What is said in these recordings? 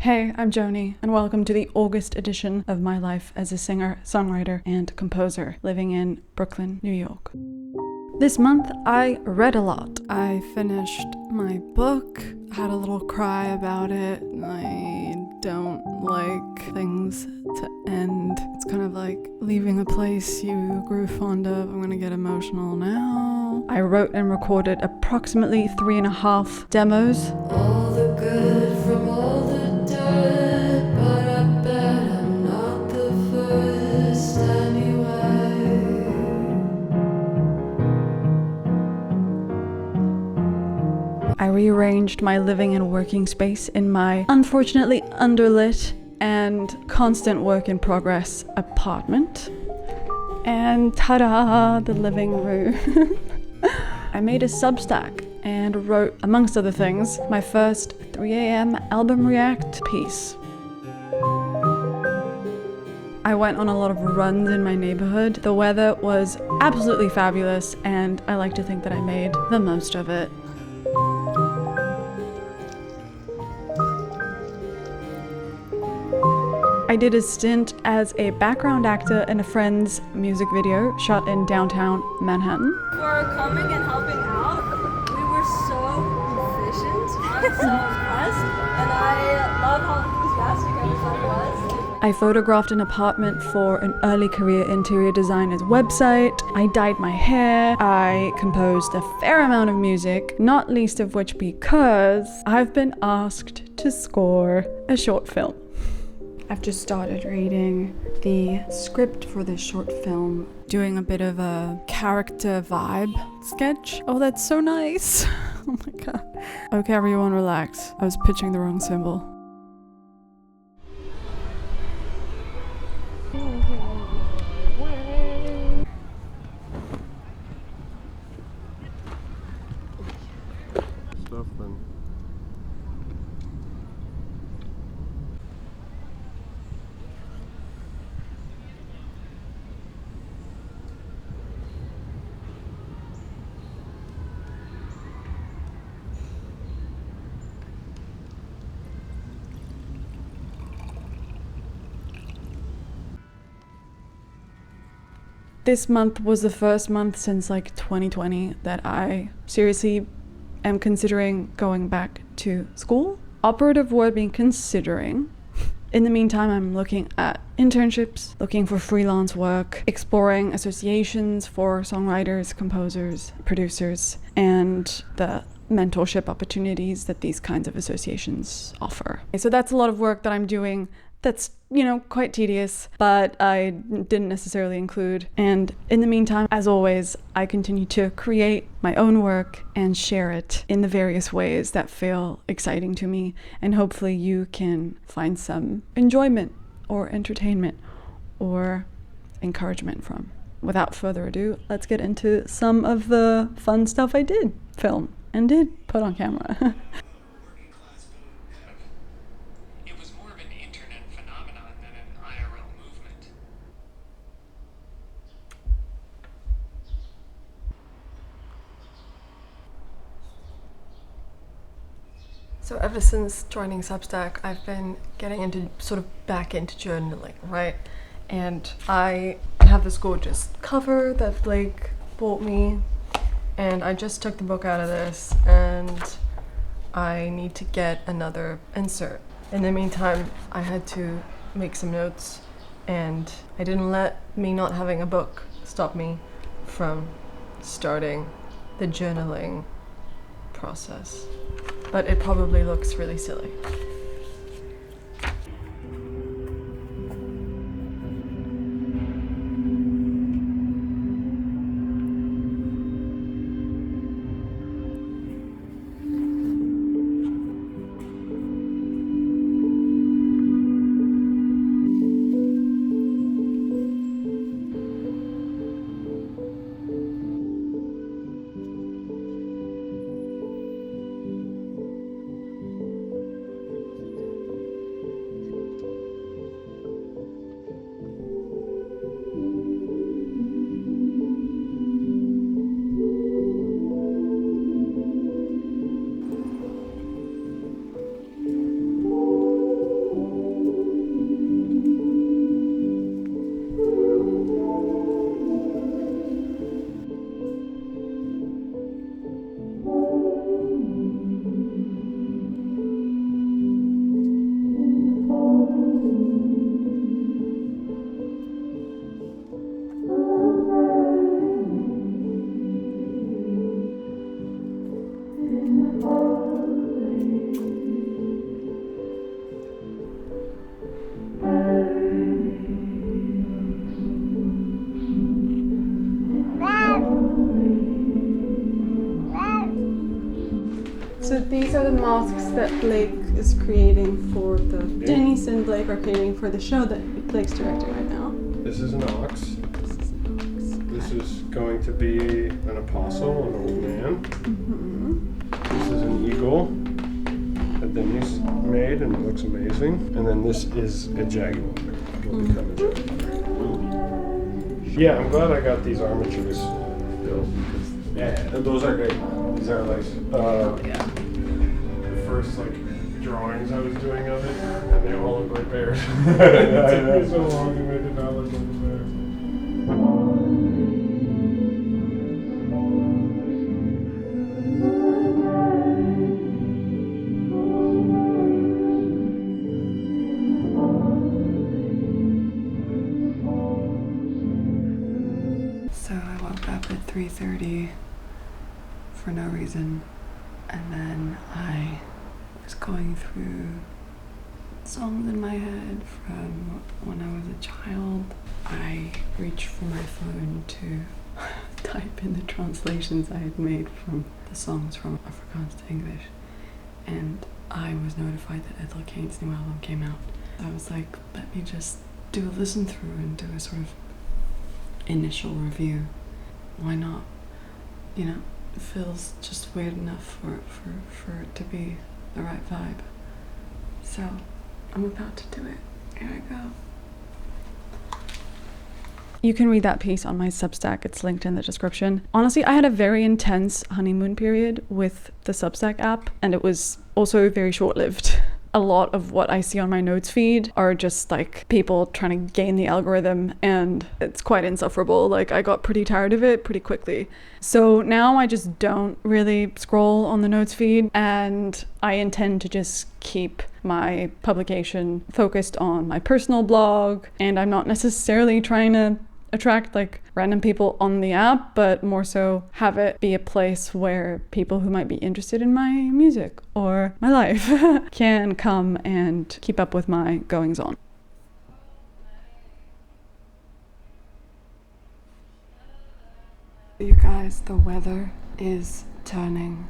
Hey, I'm Joni, and welcome to the August edition of my life as a singer, songwriter, and composer living in Brooklyn, New York. This month, I read a lot. I finished my book, had a little cry about it. I don't like things to end. It's kind of like leaving a place you grew fond of. I'm gonna get emotional now. I wrote and recorded approximately 3.5 demos. All the good from all the dirt, but I bet I'm not the first anyway. I rearranged my living and working space in my unfortunately underlit and constant work in progress apartment. And ta-da, the living room. I made a Substack and wrote, amongst other things, my first 3 a.m. album react piece. I went on a lot of runs in my neighborhood. The weather was absolutely fabulous, and I like to think that I made the most of it. I did a stint as a background actor in a friend's music video shot in downtown Manhattan. For coming and helping out. We were so efficient. I'm so impressed. And I love how enthusiastic everyone was. I photographed an apartment for an early career interior designer's website. I dyed my hair. I composed a fair amount of music, not least of which because I've been asked to score a short film. I've just started reading the script for this short film, doing a bit of a character vibe sketch. Oh, that's so nice. Oh my god. Okay, everyone relax. I was pitching the wrong symbol. Stuff then. This month was the first month since 2020 that I seriously am considering going back to school. Operative word being considering. In the meantime, I'm looking at internships, looking for freelance work, exploring associations for songwriters, composers, producers, and the mentorship opportunities that these kinds of associations offer. So that's a lot of work that I'm doing that's, quite tedious, but I didn't necessarily include. And in the meantime, as always, I continue to create my own work and share it in the various ways that feel exciting to me. And hopefully you can find some enjoyment or entertainment or encouragement from. Without further ado, let's get into some of the fun stuff I did film and did put on camera. So ever since joining Substack, I've been getting into back into journaling, right? And I have this gorgeous cover that Blake bought me, and I just took the book out of this, and I need to get another insert. In the meantime, I had to make some notes, and I didn't let me not having a book stop me from starting the journaling process. But it probably looks really silly. that Blake is creating for the... Denise and Blake are creating for the show that Blake's directing right now. This is an ox. This is going to be an apostle, an old man. This is an eagle that Denise made and it looks amazing. And then this is a jaguar. Will become a jaguar. Yeah, I'm glad I got these armatures built. Yeah, those are great. These are like the first like drawings I was doing of it, and they all look like bears. It took me so long to make it not look like a bear. So I woke up at 3:30 for no reason, and then I was going through songs in my head from when I was a child. I reached for my phone to type in the translations I had made from the songs from Afrikaans to English, and I was notified that Ethel Cain's new album came out. I was like, let me just do a listen through and do a sort of initial review. Why not? You know, it feels just weird enough for it to be the right vibe. So I'm about to do it. Here I go. You can read that piece on my Substack. It's linked in the description. Honestly, I had a very intense honeymoon period with the Substack app, and it was also very short-lived. A lot of what I see on my notes feed are just like people trying to game the algorithm, and it's quite insufferable. Like, I got pretty tired of it pretty quickly. So now I just don't really scroll on the notes feed, and I intend to just keep my publication focused on my personal blog, and I'm not necessarily trying to attract like random people on the app, but more so have it be a place where people who might be interested in my music or my life can come and keep up with my goings on. You guys, the weather is turning.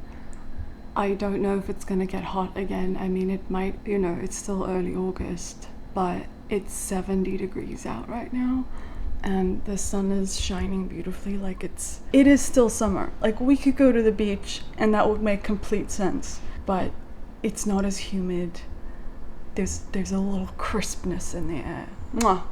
I don't know if it's gonna get hot again. I mean, it might, you know, it's still early August, but it's 70 degrees out right now. And the sun is shining beautifully. Like, it is still summer. Like, we could go to the beach and that would make complete sense, but it's not as humid. There's a little crispness in the air. Mwah.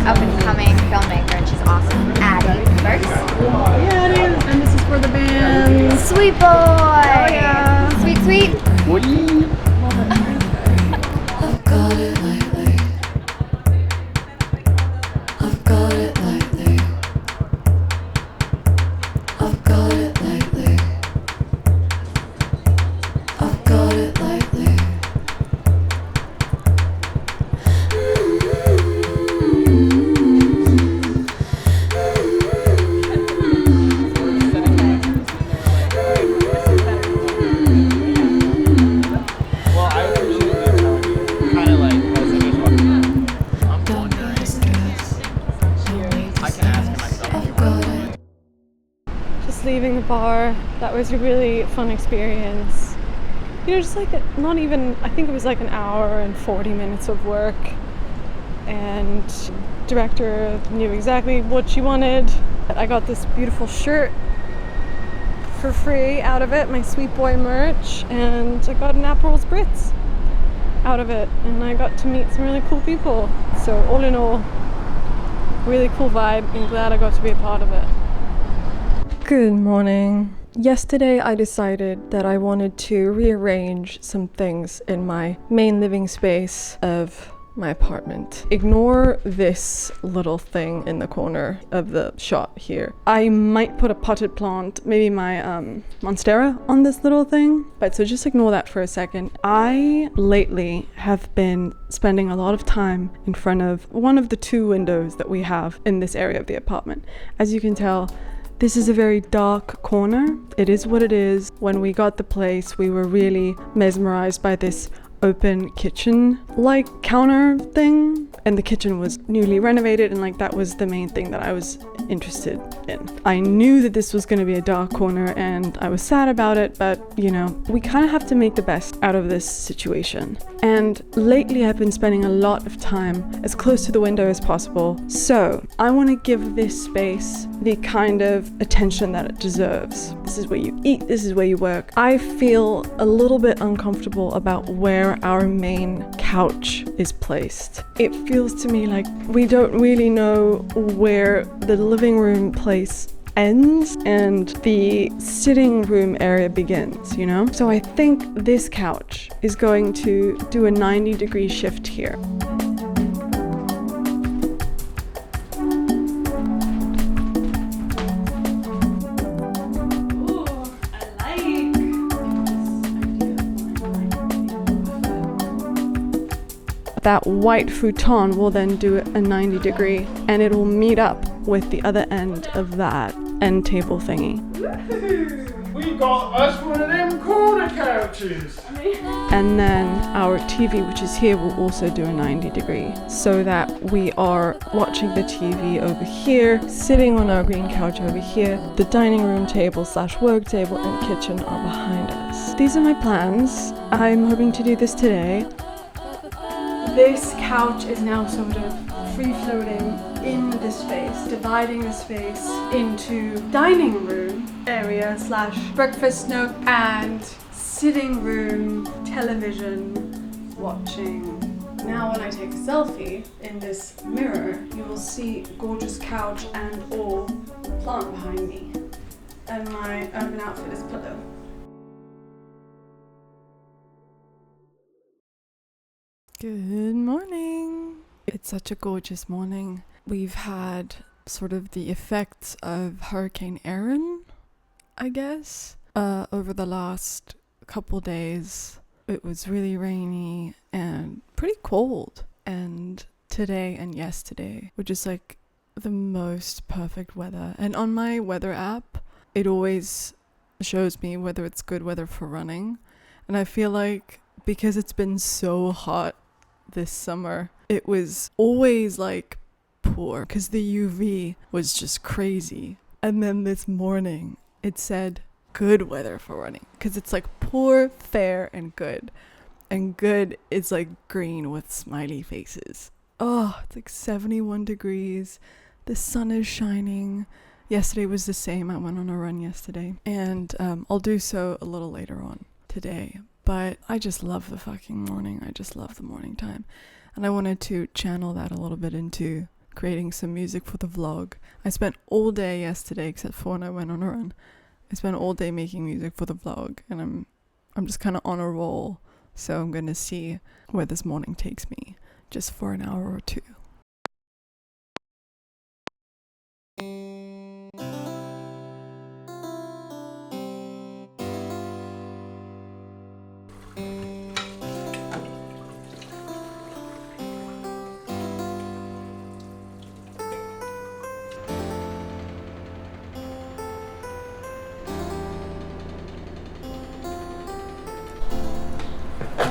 Up-and-coming filmmaker, and she's awesome. Addie first. Yeah, it is. And this is for the band. Sweet boy. Oh yeah. Sweet, sweet. I've got it lately. I've got it lately. I've got it lately. I've got it lately. Leaving the bar, that was a really fun experience. You know, just like not even, I think it was like an hour and 40 minutes of work, and director knew exactly what she wanted. I got this beautiful shirt for free out of it, my Sweet Boy merch, and I got an Aperol Spritz out of it, and I got to meet some really cool people. So all in all, really cool vibe, and glad I got to be a part of it. Good morning. Yesterday I decided that I wanted to rearrange some things in my main living space of my apartment. Ignore this little thing in the corner of the shot here. I might put a potted plant, maybe my monstera on this little thing, but so just ignore that for a second. I lately have been spending a lot of time in front of one of the 2 windows that we have in this area of the apartment. As you can tell, this is a very dark corner. It is what it is. When we got the place, we were really mesmerized by this open kitchen like counter thing, and the kitchen was newly renovated, and like that was the main thing that I was interested in. I knew that this was going to be a dark corner and I was sad about it, but you know, we kind of have to make the best out of this situation. And lately I've been spending a lot of time as close to the window as possible, so I want to give this space the kind of attention that it deserves. This is where you eat, this is where you work. I feel a little bit uncomfortable about where our main couch is placed. It feels to me like we don't really know where the living room place ends and the sitting room area begins, you know? So I think this couch is going to do a 90-degree shift here. That white futon will then do a 90-degree, and it will meet up with the other end of that end table thingy. We got us one of them corner couches. And then our TV, which is here, will also do a 90-degree, so that we are watching the TV over here, sitting on our green couch over here. The dining room table / work table and kitchen are behind us. These are my plans. I'm hoping to do this today. This couch is now sort of free-floating in the space, dividing the space into dining room area / breakfast nook and sitting room, television, watching. Now when I take a selfie in this mirror, you will see a gorgeous couch and or plant behind me. And my urban outfit is pillow. Good morning. It's such a gorgeous morning. We've had sort of the effects of Hurricane Erin, I guess, over the last couple days. It was really rainy and pretty cold, and today and yesterday were just like the most perfect weather. And on my weather app, it always shows me whether it's good weather for running, and I feel like because it's been so hot this summer, it was always like poor because the UV was just crazy. And then this morning it said good weather for running because it's like poor, fair, and good. And good is like green with smiley faces. Oh, it's like 71 degrees. The sun is shining. Yesterday was the same. I went on a run yesterday, and I'll do so a little later on today. But I just love the fucking morning. I just love the morning time. And I wanted to channel that a little bit into creating some music for the vlog. I spent all day yesterday, except for when I went on a run. I spent all day making music for the vlog, and I'm just kind of on a roll. So I'm going to see where this morning takes me, just for an hour or two.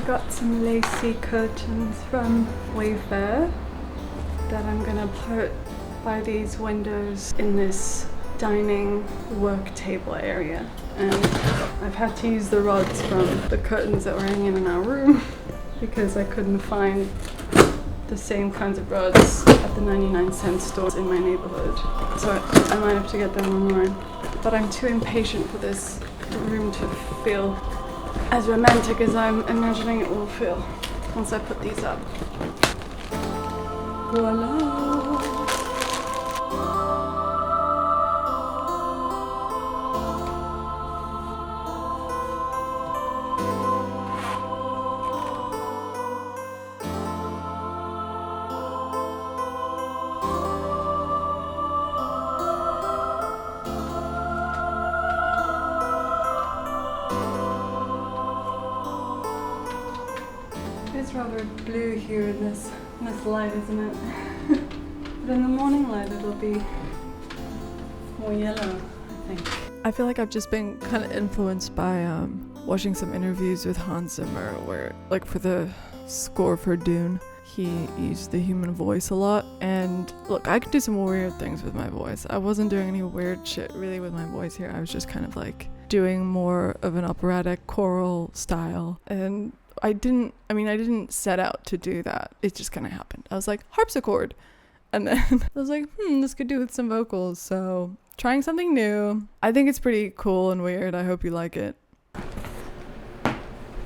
Got some lacy curtains from Wayfair that I'm gonna put by these windows in this dining work table area. And I've had to use the rods from the curtains that were hanging in our room because I couldn't find the same kinds of rods at the 99-cent stores in my neighborhood. So I might have to get them online. But I'm too impatient for this room to feel as romantic as I'm imagining it will feel once I put these up. Voila! is rather blue here in this light, isn't it? But in the morning light it'll be more yellow, I think. I feel like I've just been kind of influenced by watching some interviews with Hans Zimmer where, like, for the score for Dune, he used the human voice a lot. And look, I could do some weird things with my voice. I wasn't doing any weird shit really with my voice here. I was just kind of like doing more of an operatic choral style. And I didn't set out to do that. It just kind of happened. I was like, harpsichord. And then I was like, this could do with some vocals. So trying something new. I think it's pretty cool and weird. I hope you like it.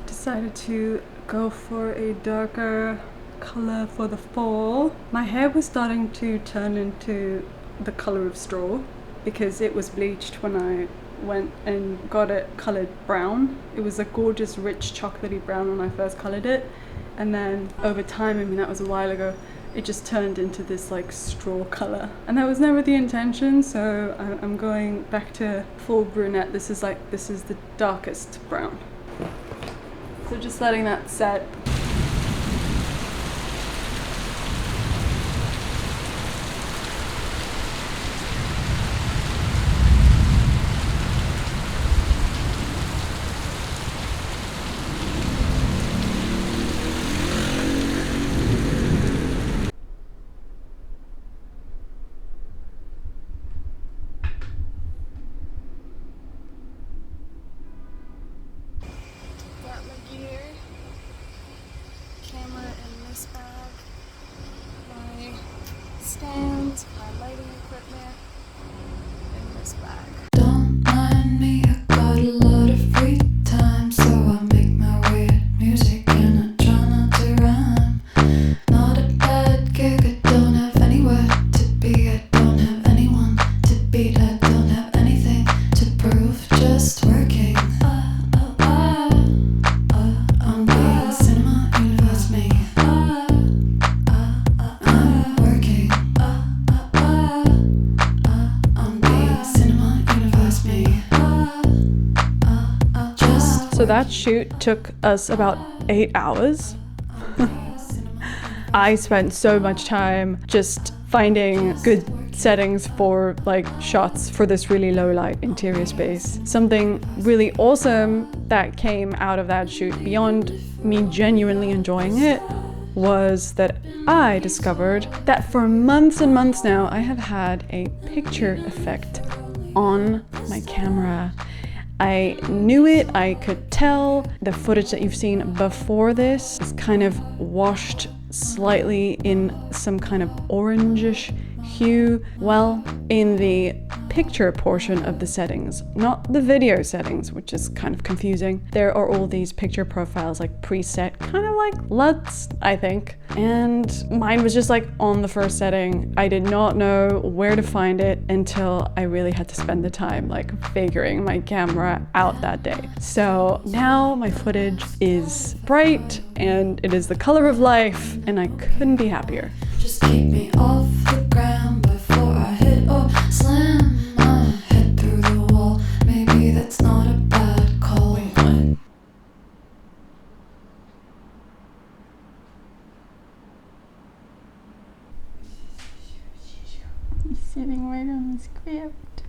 Decided to go for a darker color for the fall. My hair was starting to turn into the color of straw because it was bleached when I went and got it colored brown. It was a gorgeous rich chocolatey brown when I first colored it, and then over time, I mean that was a while ago, it just turned into this like straw color, and that was never the intention. So I'm going back to full brunette. This is the darkest brown. So just letting that set. Got my gear, camera in this bag, my stands, my lighting equipment in this bag. Don't mind me, I got a lot of free time, so I make my weird music and I try not to rhyme. Not a bad gig, I don't have anywhere to be, I don't have anyone to beat, I don't have anything to prove, just working. I'm being cinema universe me. I'm working. I'm being cinema universe me. So that shoot took us about 8 hours. I spent so much time just finding good settings for like shots for this really low light interior space. Something really awesome that came out of that shoot beyond me genuinely enjoying it was that I discovered that for months and months now I have had a picture effect on my camera. I knew it, I could tell. The footage that you've seen before this is kind of washed slightly in some kind of orangish hue. Well, in the picture portion of the settings, not the video settings, which is kind of confusing, there are all these picture profiles like preset, kind of like LUTs, I think. And mine was just like on the first setting. I did not know where to find it until I really had to spend the time like figuring my camera out that day. So now my footage is bright and it is the color of life, and I couldn't be happier. Just keep me off the ground before I hit or slam my head through the wall. Maybe that's not a bad call. He's sitting right on the script.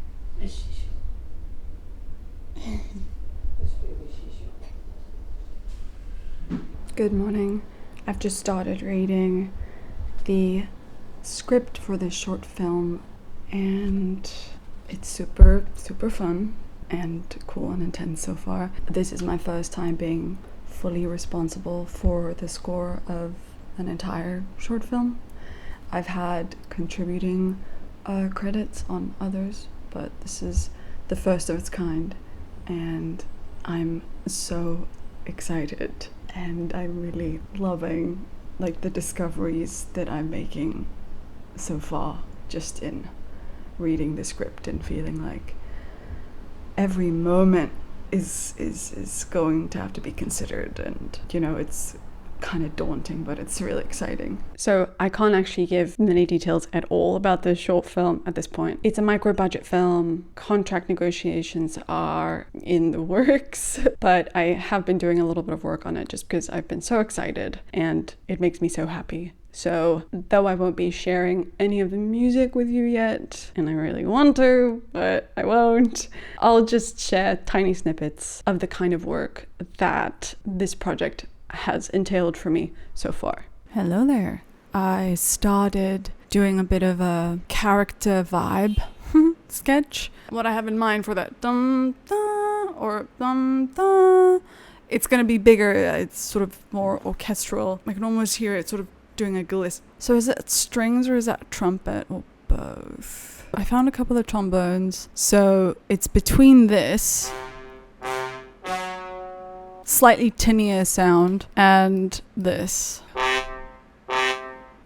Good morning. I've just started reading the script for this short film, and it's super fun and cool and intense so far. This is my first time being fully responsible for the score of an entire short film. I've had contributing credits on others, but this is the first of its kind, and I'm so excited, and I'm really loving like the discoveries that I'm making so far just in reading the script and feeling like every moment is going to have to be considered. And you know, it's kind of daunting, but it's really exciting. So I can't actually give many details at all about the short film at this point. It's a micro budget film. Contract negotiations are in the works, but I have been doing a little bit of work on it just because I've been so excited and it makes me so happy. So though I won't be sharing any of the music with you yet, and I really want to, but I won't, I'll just share tiny snippets of the kind of work that this project has entailed for me so far. Hello there. I started doing a bit of a character vibe sketch. What I have in mind for that dum da or dum da, it's gonna be bigger. It's sort of more orchestral. I can almost hear it sort of doing a gliss. So is it strings or is that trumpet or both? I found a couple of trombones. So it's between this slightly tinnier sound and this,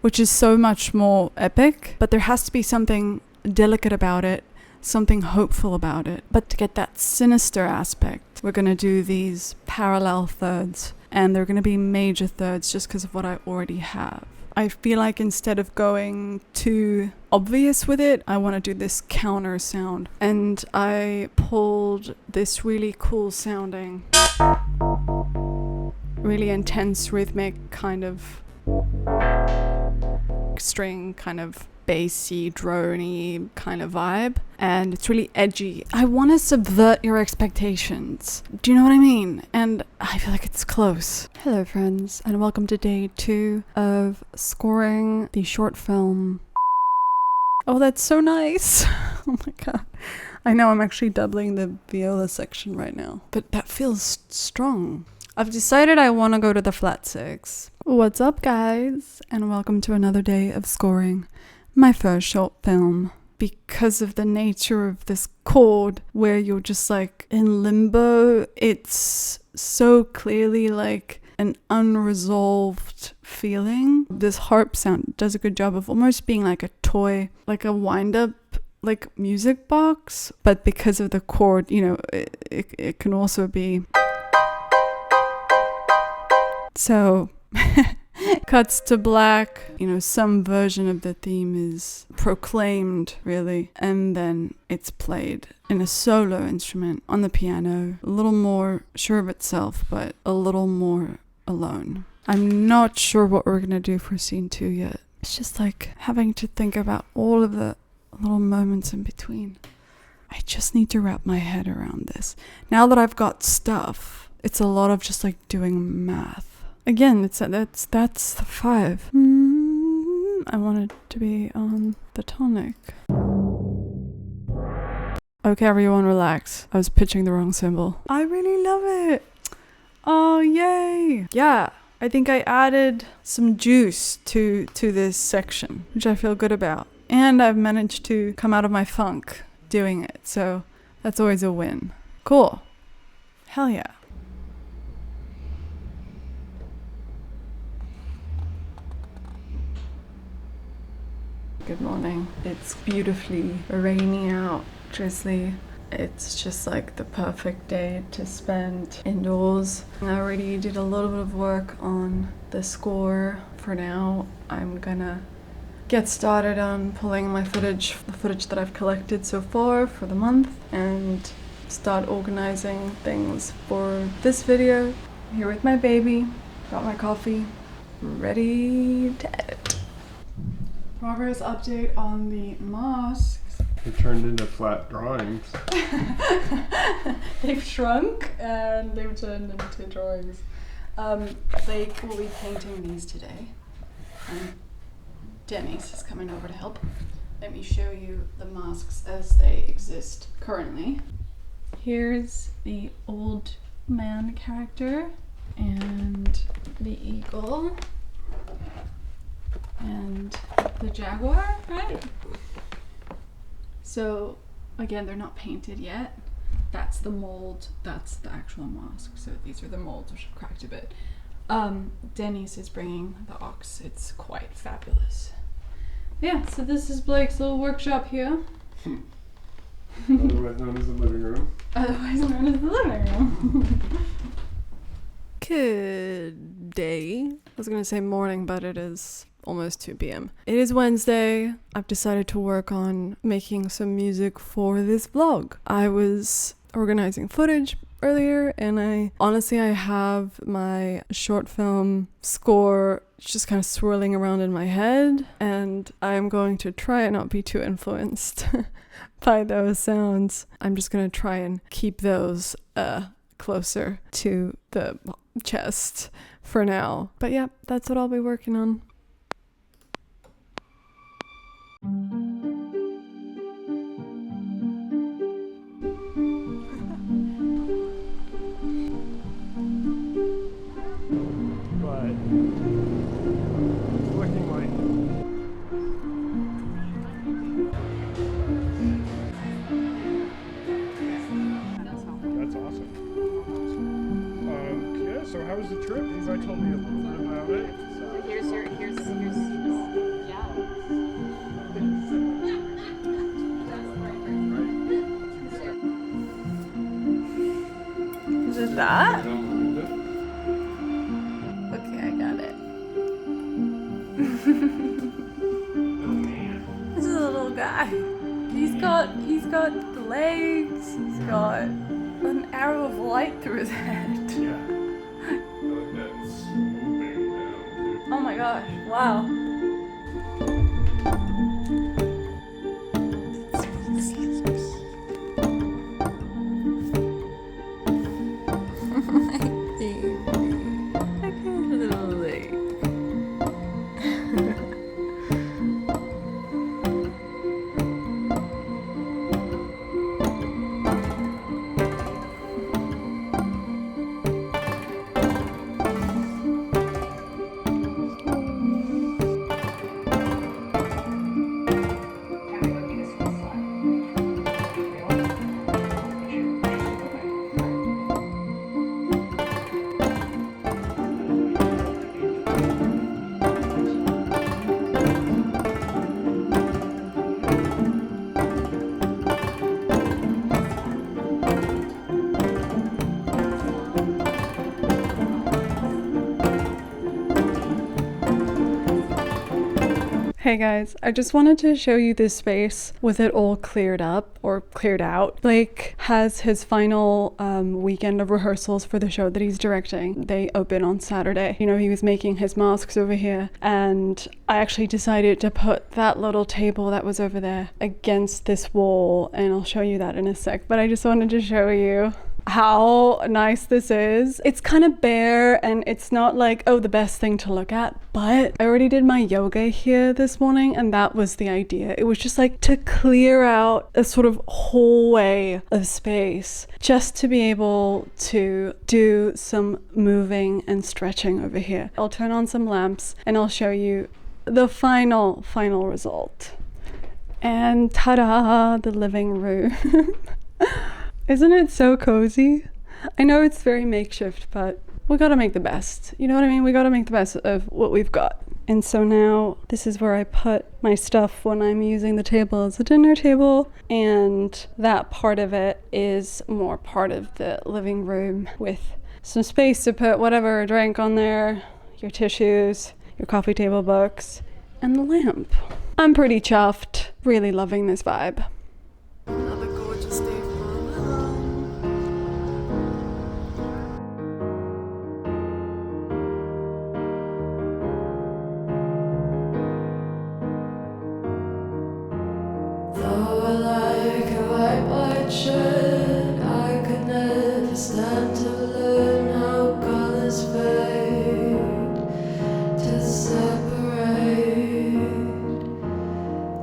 which is so much more epic, but there has to be something delicate about it, something hopeful about it. But to get that sinister aspect, we're going to do these parallel thirds, and they're going to be major thirds just because of what I already have. I feel like instead of going too obvious with it, I want to do this counter sound. And I pulled this really cool sounding, really intense rhythmic kind of string, kind of bassy, droney kind of vibe, and it's really edgy. I want to subvert your expectations. Do you know what I mean? And I feel like it's close. Hello friends, and welcome to day 2 of scoring the short film. Oh, that's so nice. Oh my god. I know I'm actually doubling the viola section right now, but that feels strong. I've decided I want to go to the flat 6. What's up guys, and welcome to another day of scoring my first short film. Because of the nature of this chord where you're just like in limbo, it's so clearly like an unresolved feeling. This harp sound does a good job of almost being like a toy, like a wind-up like music box, but because of the chord, you know, it can also be so. Cuts to black, you know, some version of the theme is proclaimed, really, and then it's played in a solo instrument on the piano, a little more sure of itself, but a little more alone. I'm not sure what we're gonna do for scene 2 yet. It's just like having to think about all of the little moments in between. I just need to wrap my head around this. Now that I've got stuff, it's a lot of just like doing math. Again, that's the 5. I want it to be on the tonic. Okay, everyone relax. I was pitching the wrong symbol. I really love it. Oh, yay. Yeah, I think I added some juice to this section, which I feel good about. And I've managed to come out of my funk doing it, so that's always a win. Cool. Hell yeah. Good morning. It's beautifully rainy out, drizzly. It's just like the perfect day to spend indoors. I already did a little bit of work on the score. For now, I'm gonna get started on pulling my footage, the footage that I've collected so far for the month, and start organizing things for this video. I'm here with my baby, got my coffee, ready to edit. Progress update on the masks. They turned into flat drawings. They've shrunk and they've turned into drawings. They will be painting these today. And Denise is coming over to help. Let me show you the masks as they exist currently. Here's the old man character and the eagle. And the jaguar, right? So again, they're not painted yet. That's the mold, that's the actual mask. So these are the molds, which have cracked a bit. Denise is bringing the ox. It's quite fabulous. Yeah, so this is Blake's little workshop here. Otherwise known as the living room. Otherwise known as the living room. Good day. I was gonna say morning, but it is almost 2 p.m. It is Wednesday. I've decided to work on making some music for this vlog. I was organizing footage earlier, and I have my short film score just kind of swirling around in my head, and I'm going to try and not be too influenced by those sounds. I'm just gonna try and keep those closer to the chest for now. But yeah, that's what I'll be working on. But it's looking like that's awesome. Yeah, so how was the trip? You guys told me a little bit about it. Here's yeah. Is it that? Okay, I got it. This is a little guy. He's got legs. He's got an arrow of light through his head. Yeah. That's moving now. Oh my gosh! Wow. Hey guys, I just wanted to show you this space with it all cleared up or cleared out. Blake has his final weekend of rehearsals for the show that he's directing. They open on Saturday. You know, he was making his masks over here, and I actually decided to put that little table that was over there against this wall, and I'll show you that in a sec. But I just wanted to show you how nice this is. It's kind of bare, and it's not like, oh, the best thing to look at, but I already did my yoga here this morning, and that was the idea. It was just like to clear out a sort of hallway of space just to be able to do some moving and stretching over here. I'll turn on some lamps and I'll show you the final result. And ta-da, the living room. Isn't it so cozy? I know it's very makeshift, but we gotta make the best. You know what I mean? We gotta make the best of what we've got. And so now this is where I put my stuff when I'm using the table as a dinner table. And that part of it is more part of the living room with some space to put whatever drink on there, your tissues, your coffee table books, and the lamp. I'm pretty chuffed. Really loving this vibe. Another gorgeous day. Shirt, I could never stand to learn how colors fade, to separate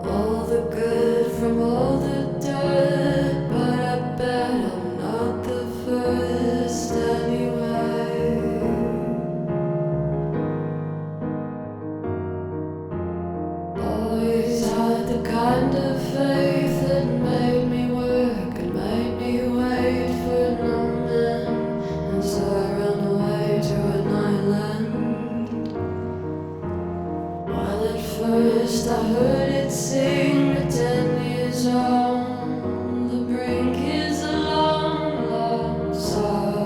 all the good from all the dirt. But I bet I'm not the first anyway. Always had the kind of faith that made me work and made me wait for no man. And so I ran away to an island. While at first I heard it sing, but 10 years on the brink is a long, long song.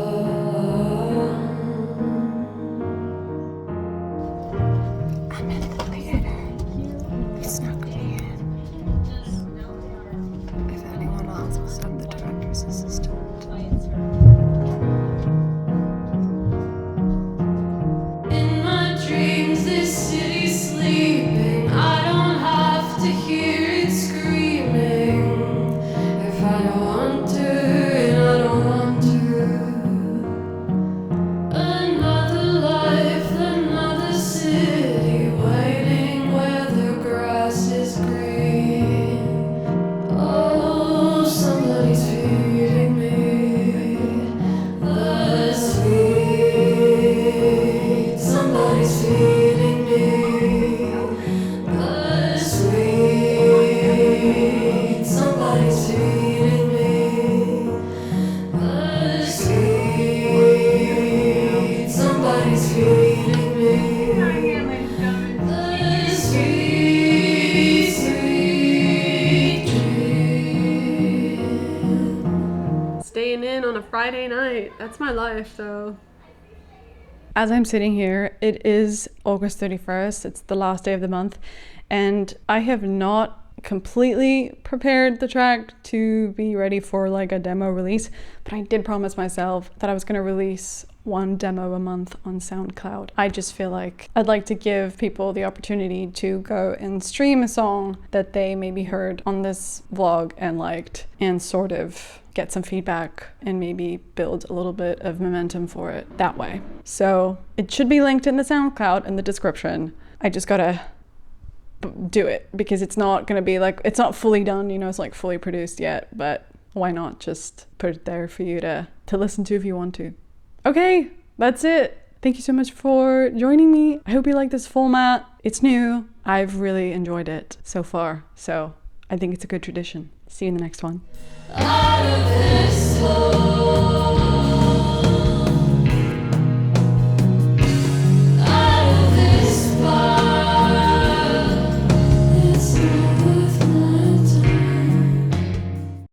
Friday night. That's my life, so. As I'm sitting here, it is August 31st. It's the last day of the month, and I have not completely prepared the track to be ready for like a demo release, but I did promise myself that I was going to release one demo a month on SoundCloud. I just feel like I'd like to give people the opportunity to go and stream a song that they maybe heard on this vlog and liked, and sort of get some feedback and maybe build a little bit of momentum for it that way. So it should be linked in the SoundCloud in the description. I just gotta do it because it's not gonna be like, it's not fully done, you know, it's like fully produced yet, but why not just put it there for you to listen to if you want to. Okay, that's it. Thank you so much for joining me. I hope you like this format. It's new. I've really enjoyed it so far, so I think it's a good tradition. See you in the next one. Out of this